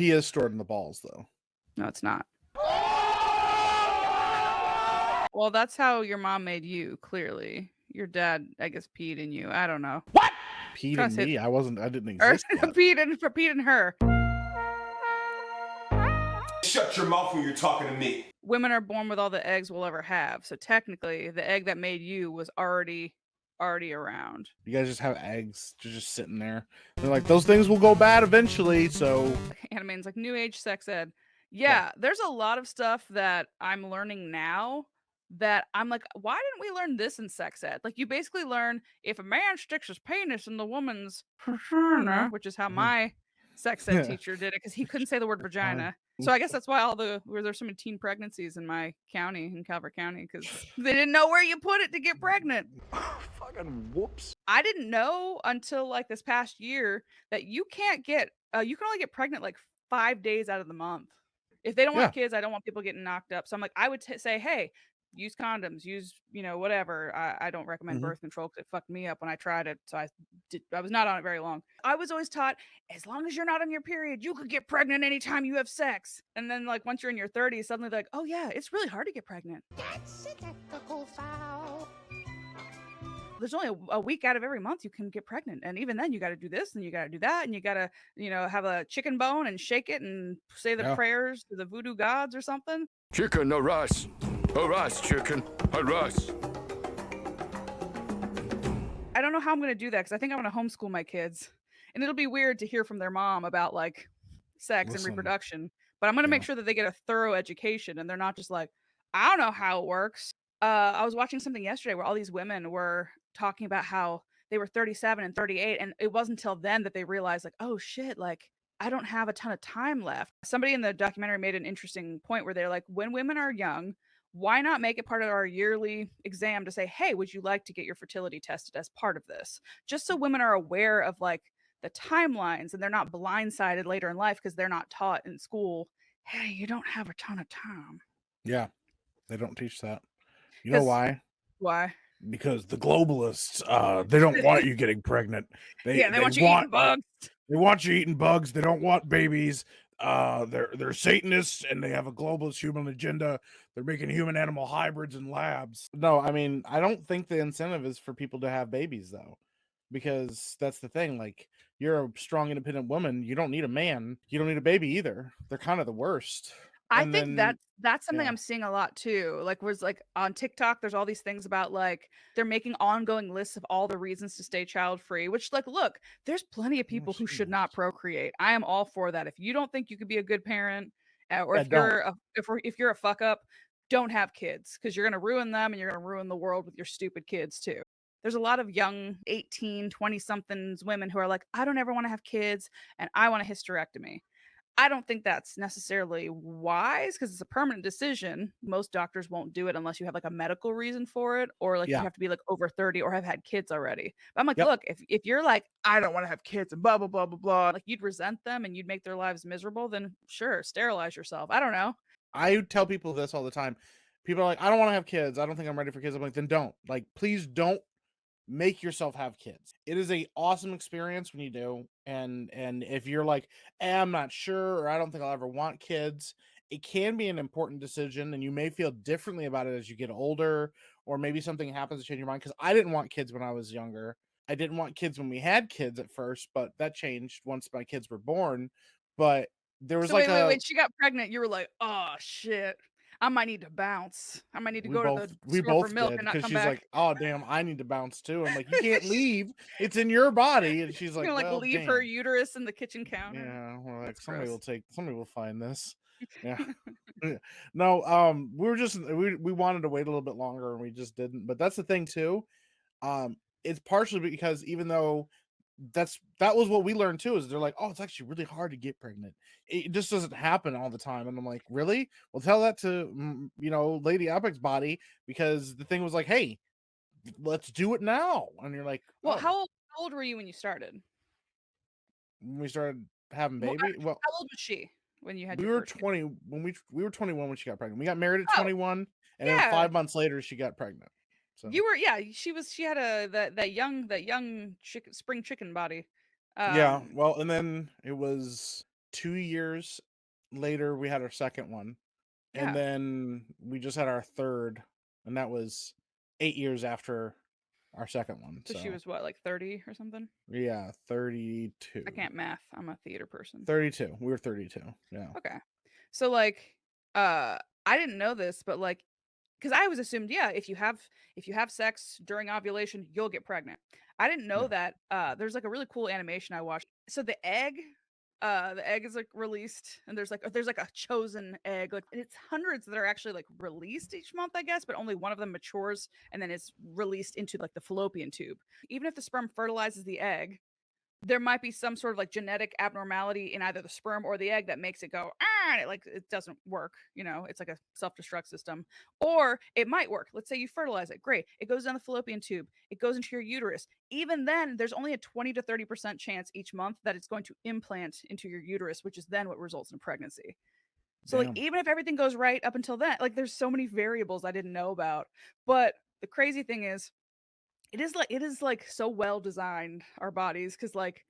pee is stored in the balls, though. No, it's not. Well, that's how your mom made you, clearly. Your dad, I guess, peed in you. I don't know. What? Peed Trying in to say me? I didn't or exist yet. peed in her. Shut your mouth when you're talking to me. Women are born with all the eggs we'll ever have. So technically, the egg that made you was already around. You guys just have eggs just sitting there. They're like, those things will go bad eventually, so... Anime's like new age sex ed. Yeah, there's a lot of stuff that I'm learning now that I'm like, why didn't we learn this in sex ed? Like, you basically learn if a man sticks his penis in the woman's vagina, which is how my sex ed teacher did it because he couldn't say the word vagina. So I guess that's why there's so many teen pregnancies in my county, in Calvert County, because they didn't know where you put it to get pregnant. Fucking whoops. I didn't know until like this past year that you can't get you can only get pregnant like 5 days out of the month. If they don't want kids, I don't want people getting knocked up. So I'm like, I would say, hey, use condoms, use, whatever. I don't recommend birth control because it fucked me up when I tried it. So I was not on it very long. I was always taught, as long as you're not on your period, you could get pregnant anytime you have sex. And then like once you're in your 30s, suddenly they're like, oh yeah, it's really hard to get pregnant. That's an ethical foul. There's only a week out of every month you can get pregnant. And even then you got to do this and you got to do that. And you got to, have a chicken bone and shake it and say the prayers to the voodoo gods or something. Chicken, a rice, chicken, a rice. I don't know how I'm going to do that because I think I'm going to homeschool my kids. And it'll be weird to hear from their mom about like sex and reproduction. But I'm going to make sure that they get a thorough education and they're not just like, I don't know how it works. I was watching something yesterday where all these women were talking about how they were 37 and 38. And it wasn't until then that they realized like, oh shit, like I don't have a ton of time left. Somebody in the documentary made an interesting point where they're like, when women are young, why not make it part of our yearly exam to say, hey, would you like to get your fertility tested as part of this? Just so women are aware of like the timelines and they're not blindsided later in life because they're not taught in school, hey, you don't have a ton of time. Yeah, they don't teach that. You know why? Why? Because the globalists, they don't want you getting pregnant. They want you eating bugs. They want you eating bugs. They don't want babies. They're Satanists and they have a globalist human agenda. They're making human animal hybrids in labs. No, I mean, I don't think the incentive is for people to have babies though, because that's the thing. Like, you're a strong, independent woman. You don't need a man. You don't need a baby either. They're kind of the worst. I think that's something I'm seeing a lot too. Like, was like on TikTok, there's all these things about like they're making ongoing lists of all the reasons to stay child free. Which, like, look, there's plenty of people who should not procreate. I am all for that. If you don't think you could be a good parent, or if you're a fuck up, don't have kids because you're gonna ruin them and you're gonna ruin the world with your stupid kids too. There's a lot of young 18, 20 somethings women who are like, I don't ever want to have kids and I want a hysterectomy. I don't think that's necessarily wise because it's a permanent decision. Most doctors won't do it unless you have like a medical reason for it, or like you have to be like over 30 or have had kids already. But I'm like, look, if you're like, I don't want to have kids and blah, blah, blah, blah, blah, like you'd resent them and you'd make their lives miserable, then sure, sterilize yourself. I don't know. I tell people this all the time. People are like, I don't want to have kids. I don't think I'm ready for kids. I'm like, then don't. Like, please don't make yourself have kids. It is a awesome experience when you do. And if you're like, I'm not sure, or I don't think I'll ever want kids, it can be an important decision and you may feel differently about it as you get older, or maybe something happens to change your mind. Because I didn't want kids when I was younger. I didn't want kids when we had kids at first, but that changed once my kids were born. But there was wait, she got pregnant. You were like, oh shit, I might need to bounce. I might need to go to the store for milk and not come she's back. like, oh damn, I need to bounce too. I'm like, you can't leave. It's in your body. And she's like, well, leave her uterus in the kitchen counter. Yeah, we're like, somebody will find this. Yeah. No, we wanted to wait a little bit longer and we just didn't. But that's the thing too. It's partially because even though that was what we learned too, is they're like, oh, it's actually really hard to get pregnant. It just doesn't happen all the time. And I'm like, really? Well, tell that to Lady Epic's body, because the thing was like, hey, let's do it now. And you're like, well, how old were you when you started? When we started having baby? Well, how old was she when you had? We were 20 when we were 21 when she got pregnant. We got married at 21, and then 5 months later she got pregnant. So you were, she had that young spring chicken body. Yeah, well, and then it was 2 years later, we had our second one. And Yeah. then we just had our third, and that was 8 years after our second one. So she So was what, like 30 or something? yeah, 32. I can't math. I'm a theater person. 32. We were 32. Yeah. Okay. So like I didn't know this, but like because I always assumed, yeah, if you have sex during ovulation, you'll get pregnant. I didn't know Yeah. that there's like a really cool animation I watched. So the egg is like released, and there's like a chosen egg, like, and it's hundreds that are actually like released each month, I guess, but only one of them matures and then it's released into like the fallopian tube. Even if the sperm fertilizes the egg, there might be some sort of like genetic abnormality in either the sperm or the egg that makes it go and it doesn't work, it's like a self-destruct system. Or it might work. Let's say you fertilize it, great, it goes down the fallopian tube, it goes into your uterus. Even then, there's only a 20 to 30% chance each month that it's going to implant into your uterus, which is then what results in pregnancy. So like Damn. even if everything goes right up until then, like there's so many variables I didn't know about. But the crazy thing is, it is like so well designed, our bodies, because like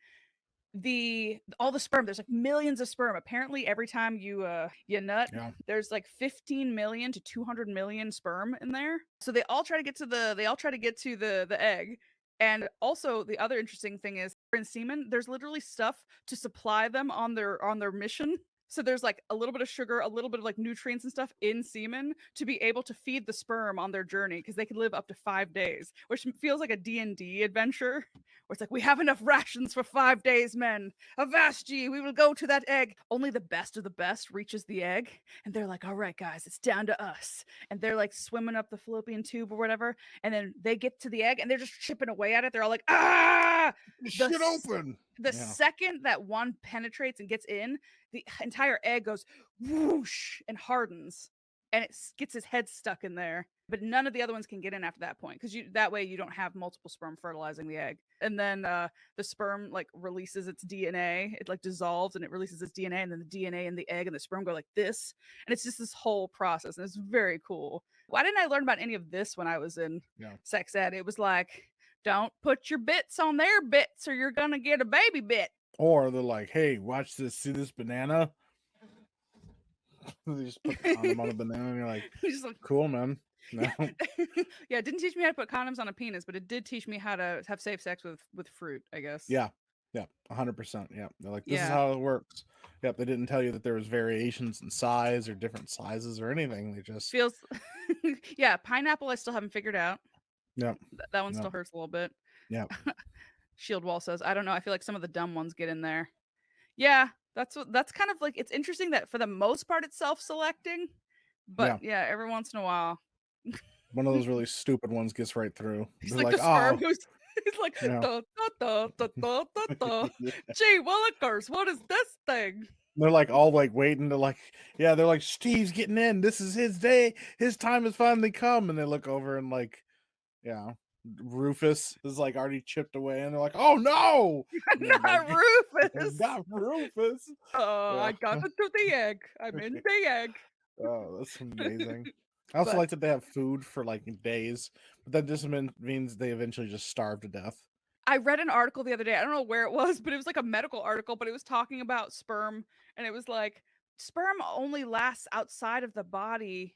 all the sperm, there's like millions of sperm. Apparently every time you nut, Yeah. there's like 15 million to 200 million sperm in there. So they all try to get to the egg. And also the other interesting thing is, in semen, there's literally stuff to supply them on their mission. So there's like a little bit of sugar, a little bit of like nutrients and stuff in semen to be able to feed the sperm on their journey, because they can live up to 5 days, which feels like a D&D adventure where it's like, we have enough rations for 5 days, men. Avast ye, we will go to that egg. Only the best of the best reaches the egg, and they're like, all right, guys, it's down to us. And they're like swimming up the fallopian tube or whatever, and then they get to the egg and they're just chipping away at it. They're all like, ah! Shit open. The Yeah. second that one penetrates and gets in, the entire egg goes whoosh and hardens, and it gets his head stuck in there. But none of the other ones can get in after that point, because that way you don't have multiple sperm fertilizing the egg. And then the sperm like releases its DNA. It like dissolves and it releases its DNA, and then the DNA and the egg and the sperm go like this, and it's just this whole process, and it's very cool. Why didn't I learn about any of this when I was in sex ed? It was like, don't put your bits on their bits or you're gonna get a baby bit. Or they're like, hey, watch this. See this banana? They just put the condom on a banana, and you're like, Just like, cool, man. No. yeah, it didn't teach me how to put condoms on a penis, but it did teach me how to have safe sex with fruit, I guess. Yeah. Yeah. 100%. Yeah. They're like, this is Yeah. how it works. Yep. They didn't tell you that there was variations in size or different sizes or anything. They just Feels yeah, pineapple I still haven't figured out. Yep. That one Yep. still hurts a little bit. Yep. Shield Wall says, I don't know, I feel like some of the dumb ones get in there. Yeah, that's kind of like, it's interesting that for the most part it's self-selecting, but yeah, every once in a while one of those really stupid ones gets right through. he's They're like, the like, sperm oh, who's he's like, yeah. da, da, da, da, da, da, da. Yeah. Gee willikers, what is this thing? They're like all like waiting to like, yeah, they're like, Steve's getting in. This is his day. His time has finally come. And they look over and like, yeah, Rufus is like already chipped away, and they're like, oh no, Not like, Rufus. not Rufus. I got into the egg. I'm in the egg. Oh, that's amazing. I also But- like that they have food for like days, but that just means they eventually just starve to death. I read an article the other day. I don't know where it was, but it was like a medical article, but it was talking about sperm, and it was like sperm only lasts outside of the body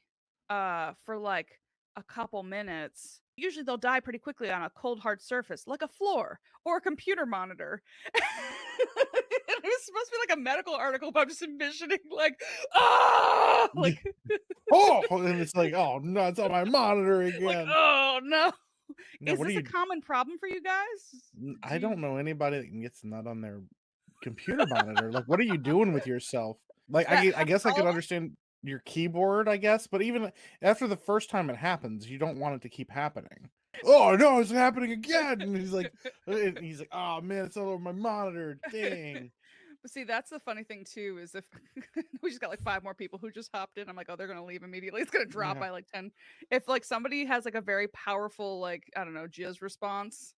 for like a couple minutes. Usually they'll die pretty quickly on a cold hard surface, like a floor or a computer monitor. It was supposed to be like a medical article, but I'm just envisioning like, ah, like, Oh, and it's like, oh no, it's on my monitor again. like, oh no. Now, Is what this are a you? common problem for you guys? I don't know anybody that gets nut on their computer monitor. Like, what are you doing with yourself? Like, I guess I could understand your keyboard, I guess, but even after the first time it happens, you don't want it to keep happening. Oh no, it's happening again. And he's like, oh man, it's all over my monitor. Dang. But see, that's the funny thing too, is if we just got like 5 more people who just hopped in, I'm like, oh, they're gonna leave immediately. It's gonna drop Yeah. by like 10. If like somebody has like a very powerful, like, I don't know, jizz response,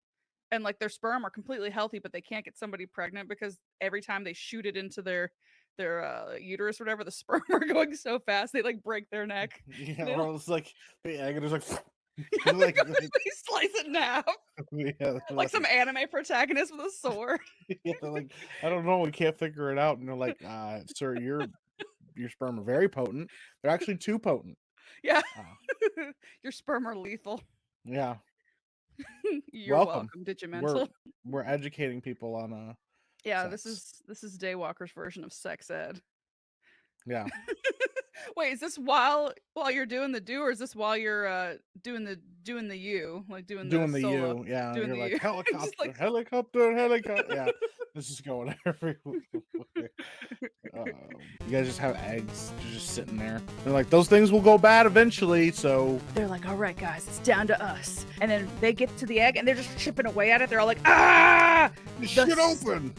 and like their sperm are completely healthy, but they can't get somebody pregnant because every time they shoot it into their uterus or whatever, the sperm are going so fast they like break their neck. Yeah, They or it's like the egg, and it's like, like, They slice it in half. yeah, Like some anime protagonist with a sword. yeah, they're like, I don't know, we can't figure it out. And they're like, sir, your sperm are very potent. They're actually too potent. Yeah. Uh, Your sperm are lethal. yeah. You're Welcome. welcome, Digimental. We're educating people on Yeah, sex. this is Daywalker's version of sex ed. Yeah. Wait, is this while you're doing the do, or is this while you're doing the you, like doing Doing the the solo, you, yeah. doing You're the like you? helicopter, Just like helicopter. Yeah, this is going everywhere. You guys just have eggs just sitting there. They're like, those things will go bad eventually. So they're like, all right, guys, it's down to us. And then they get to the egg and they're just chipping away at it. They're all like, ah! shit open.